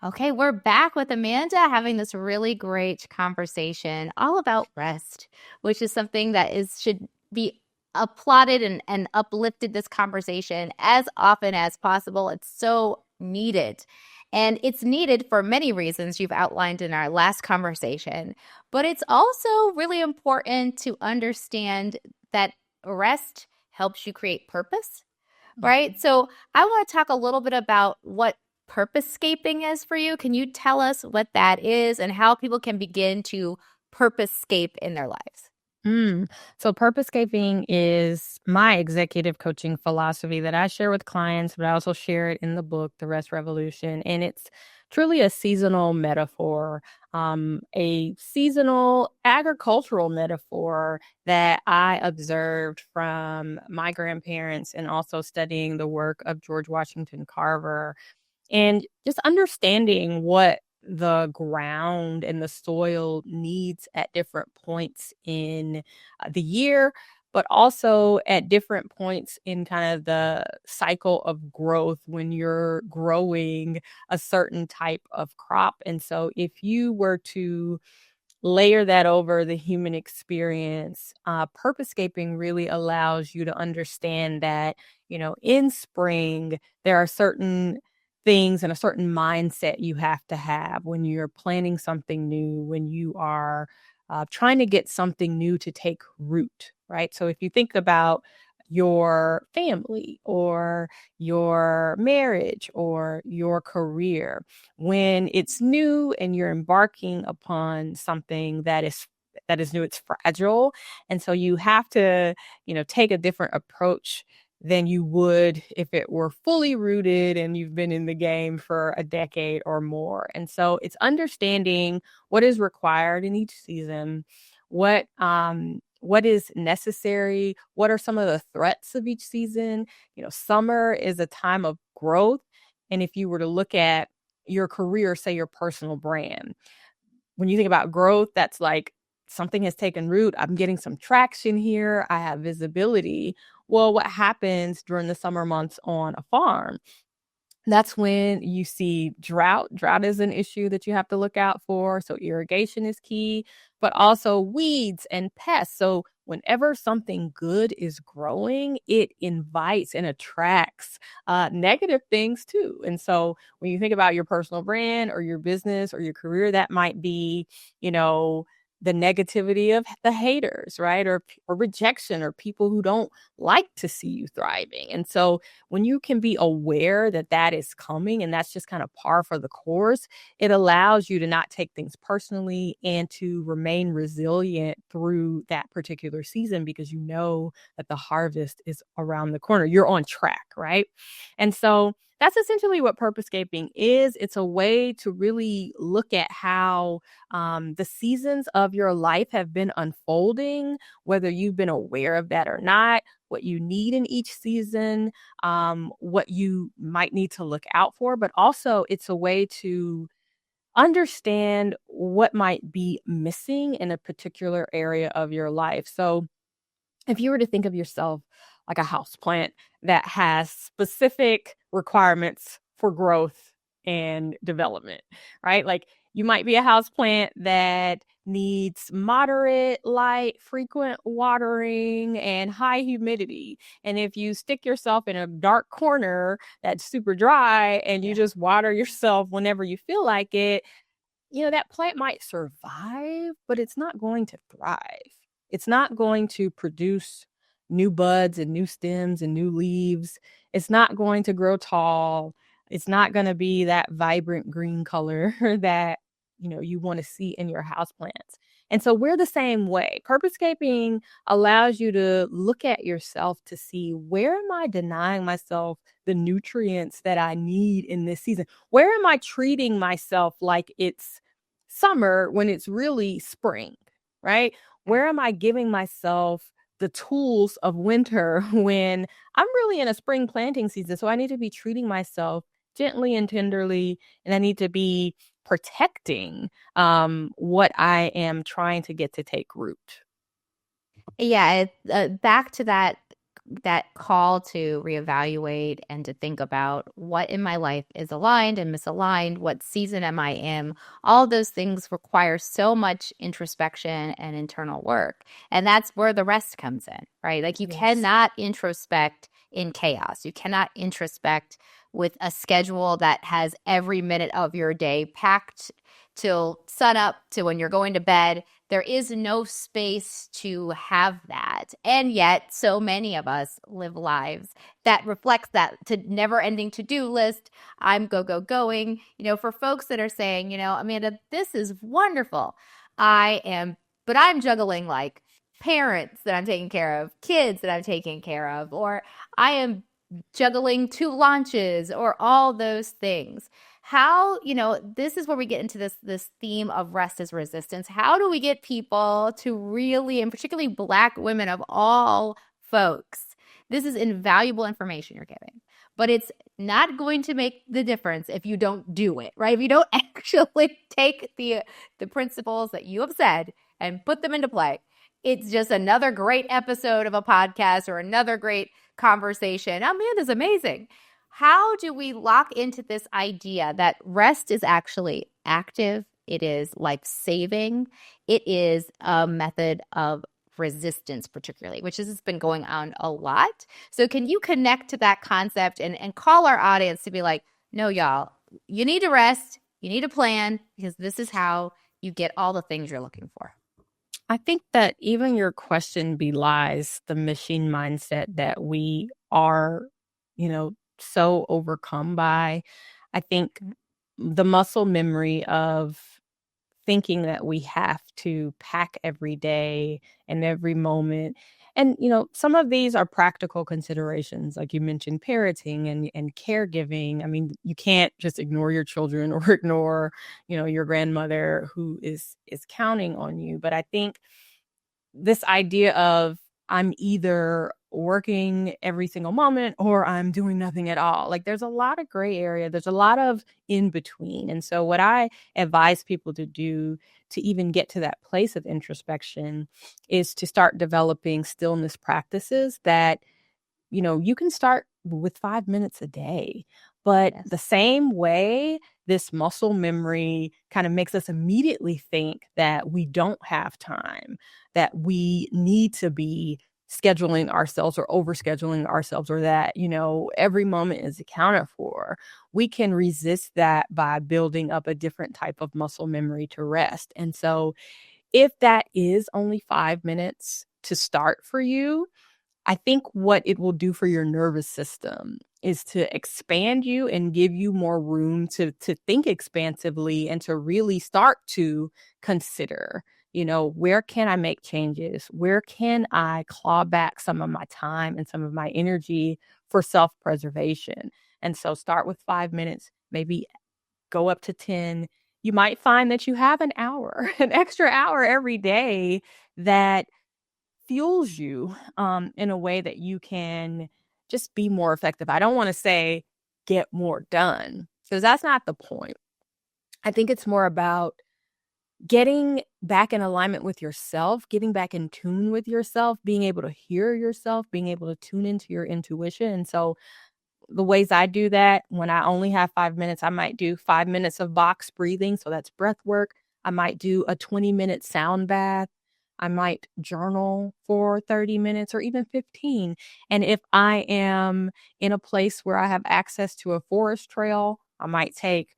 Okay, we're back with Amanda having this really great conversation all about rest, which is something that should be applauded and uplifted this conversation as often as possible. It's so needed. And it's needed for many reasons you've outlined in our last conversation. But it's also really important to understand that rest helps you create purpose, right? So I want to talk a little bit about what purpose-scaping is for you. Can you tell us what that is and how people can begin to purpose-scape in their lives? So purpose-scaping is my executive coaching philosophy that I share with clients, but I also share it in the book, The Rest Revolution. And it's truly a seasonal metaphor, a seasonal agricultural metaphor that I observed from my grandparents and also studying the work of George Washington Carver and just understanding what the ground and the soil needs at different points in the year, but also at different points in kind of the cycle of growth when you're growing a certain type of crop. And so if you were to layer that over the human experience, purposescaping really allows you to understand that, in spring, there are certain things and a certain mindset you have to have when you're planning something new, when you are trying to get something new to take root, right? So if you think about your family or your marriage or your career, when it's new and you're embarking upon something that is new, it's fragile. And so you have to, take a different approach than you would if it were fully rooted and you've been in the game for a decade or more. And so it's understanding what is required in each season, what is necessary, what are some of the threats of each season. Summer is a time of growth. And if you were to look at your career, say your personal brand, when you think about growth, that's like something has taken root. I'm getting some traction here. I have visibility. Well, what happens during the summer months on a farm? That's when you see drought. Drought is an issue that you have to look out for. So irrigation is key, but also weeds and pests. So whenever something good is growing, it invites and attracts negative things too. And so when you think about your personal brand or your business or your career, that might be, you know, the negativity of the haters, right? Or rejection or people who don't like to see you thriving. And so when you can be aware that that is coming and that's just kind of par for the course, it allows you to not take things personally and to remain resilient through that particular season because you know that the harvest is around the corner. You're on track, right? And so that's essentially what purposescaping is. It's a way to really look at how the seasons of your life have been unfolding, whether you've been aware of that or not, what you need in each season, what you might need to look out for, but also it's a way to understand what might be missing in a particular area of your life. So if you were to think of yourself like a house plant that has specific requirements for growth and development, right? Like you might be a house plant that needs moderate light, frequent watering, and high humidity. And if you stick yourself in a dark corner that's super dry and you just water yourself whenever you feel like it, that plant might survive, but it's not going to thrive. It's not going to produce new buds and new stems and new leaves. It's not going to grow tall. It's not going to be that vibrant green color that, you want to see in your houseplants. And so we're the same way. Purposescaping allows you to look at yourself to see, where am I denying myself the nutrients that I need in this season? Where am I treating myself like it's summer when it's really spring, right? Where am I giving myself the tools of winter when I'm really in a spring planting season? So I need to be treating myself gently and tenderly, and I need to be protecting what I am trying to get to take root. Yeah, back to that that call to reevaluate and to think about what in my life is aligned and misaligned, what season am I in. All those things require so much introspection and internal work. And that's where the rest comes in, right? Like, you Yes. cannot introspect in chaos. You cannot introspect with a schedule that has every minute of your day packed till sunup to when you're going to bed. There is no space to have that. And yet, so many of us live lives that reflects that to never ending to-do list. I'm going. For folks that are saying, Amanda, this is wonderful. But I'm juggling like parents that I'm taking care of, kids that I'm taking care of, or I am juggling two launches, or all those things. How, this is where we get into this theme of rest as resistance. How do we get people to really, and particularly Black women of all folks, this is invaluable information you're giving, but it's not going to make the difference if you don't do it, right? If you don't actually take the principles that you have said and put them into play, it's just another great episode of a podcast or another great conversation. Amanda's amazing. How do we lock into this idea that rest is actually active? It is life-saving. It is a method of resistance, particularly, which has been going on a lot. So can you connect to that concept and call our audience to be like, no, y'all, you need to rest. You need to plan, because this is how you get all the things you're looking for. I think that even your question belies the machine mindset that we are, so overcome by. I think the muscle memory of thinking that we have to pack every day and every moment. And, some of these are practical considerations, like you mentioned, parenting and caregiving. I mean, you can't just ignore your children or ignore, your grandmother who is counting on you. But I think this idea of I'm either working every single moment or I'm doing nothing at all. Like, there's a lot of gray area. There's a lot of in between. And so what I advise people to do to even get to that place of introspection is to start developing stillness practices that you can start with 5 minutes a day. But Yes. the same way, this muscle memory kind of makes us immediately think that we don't have time, that we need to be scheduling ourselves or overscheduling ourselves, or that, every moment is accounted for. We can resist that by building up a different type of muscle memory to rest. And so if that is only 5 minutes to start for you, I think what it will do for your nervous system is to expand you and give you more room to think expansively and to really start to consider, where can I make changes? Where can I claw back some of my time and some of my energy for self-preservation? And so start with 5 minutes, maybe go up to 10. You might find that you have an hour, an extra hour every day that fuels you in a way that you can just be more effective. I don't want to say get more done, because that's not the point. I think it's more about getting back in alignment with yourself, getting back in tune with yourself, being able to hear yourself, being able to tune into your intuition. And so the ways I do that, when I only have 5 minutes, I might do 5 minutes of box breathing. So that's breath work. I might do a 20-minute sound bath. I might journal for 30 minutes or even 15. And if I am in a place where I have access to a forest trail, I might take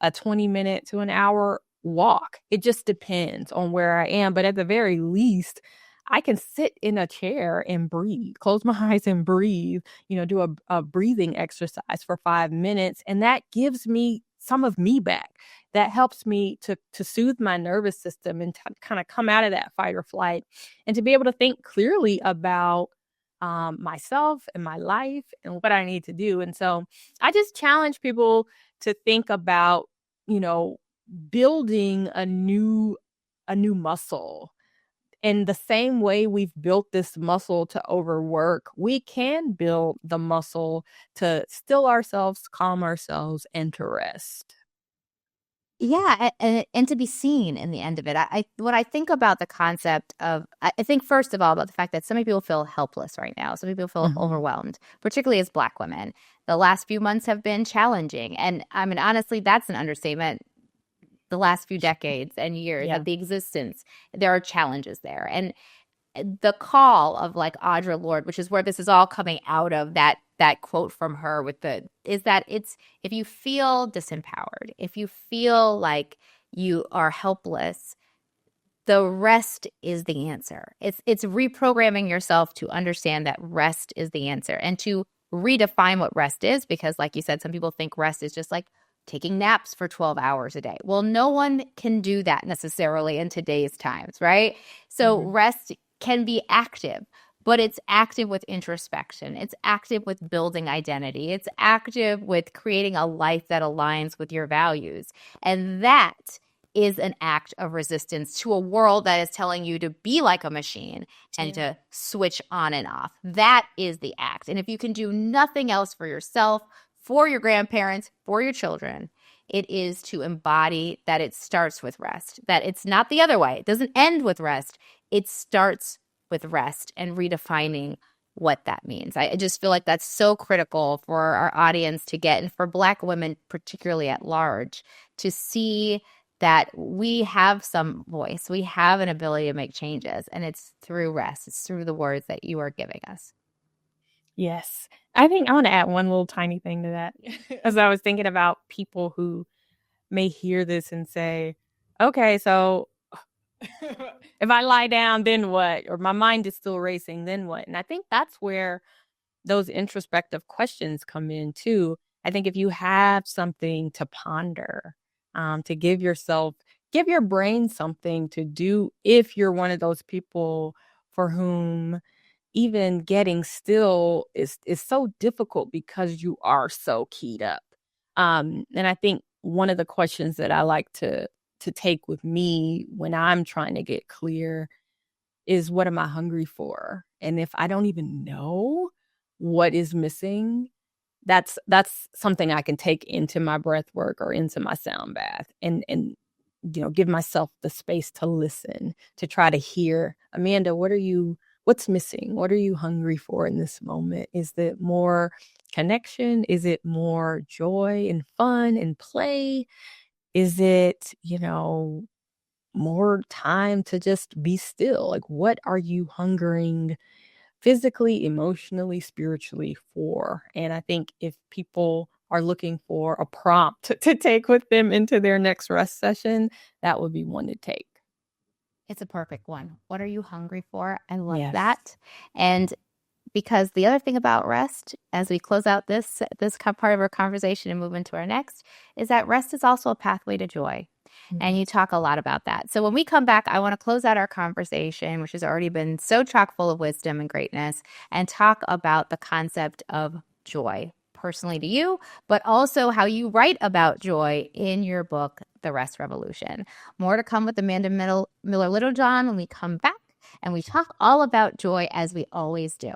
a 20-minute to an hour walk. It just depends on where I am. But at the very least, I can sit in a chair and breathe, close my eyes and breathe, do a breathing exercise for 5 minutes. And that gives me some of me back. That helps me to soothe my nervous system and to kind of come out of that fight or flight, and to be able to think clearly about myself and my life and what I need to do. And so I just challenge people to think about, building a new muscle. In the same way we've built this muscle to overwork, we can build the muscle to still ourselves, calm ourselves, and to rest. Yeah, and to be seen in the end of it. When I think about the concept of, I think first of all about the fact that so many people feel helpless right now. So many people feel Mhm. overwhelmed, particularly as Black women. The last few months have been challenging, and I mean, honestly, that's an understatement. The last few decades and years Yeah. of the existence, there are challenges there, and the call of like Audre Lorde, which is where this is all coming out of, that quote from her with the is that it's if you feel disempowered, if you feel like you are helpless, the rest is the answer. It's reprogramming yourself to understand that rest is the answer and to redefine what rest is, because like you said, some people think rest is just like taking naps for 12 hours a day. Well, no one can do that necessarily in today's times, right? So Mhm. rest can be active, but it's active with introspection. It's active with building identity. It's active with creating a life that aligns with your values. And that is an act of resistance to a world that is telling you to be like a machine and Yeah. to switch on and off. That is the act. And if you can do nothing else for yourself, for your grandparents, for your children, it is to embody that it starts with rest, that it's not the other way. It doesn't end with rest. It starts with rest and redefining what that means. I just feel like that's so critical for our audience to get, and for Black women, particularly at large, to see that we have some voice, we have an ability to make changes, and it's through rest, it's through the words that you are giving us. Yes. I think I wanna add one little tiny thing to that, as I was thinking about people who may hear this and say, "Okay, so if I lie down, then what? Or my mind is still racing, then what?" And I think that's where those introspective questions come in too. I think if you have something to ponder, to give your brain something to do if you're one of those people for whom even getting still is so difficult because you are so keyed up. And I think one of the questions that I like to take with me when I'm trying to get clear is what am I hungry for? And if I don't even know what is missing, that's something I can take into my breath work or into my sound bath and give myself the space to listen, to try to hear, Amanda, what's missing? What are you hungry for in this moment? Is it more connection? Is it more joy and fun and play? Is it, more time to just be still? Like, what are you hungering physically, emotionally, spiritually for? And I think if people are looking for a prompt to take with them into their next rest session, that would be one to take. It's a perfect one. What are you hungry for? I love Yes. that. And because the other thing about rest, as we close out this part of our conversation and move into our next, is that rest is also a pathway to joy. And Mhm. you talk a lot about that. So when we come back, I want to close out our conversation, which has already been so chock full of wisdom and greatness, and talk about the concept of joy personally to you, but also how you write about joy in your book, The Rest Revolution. More to come with Amanda Miller Littlejohn when we come back, and we talk all about joy as we always do.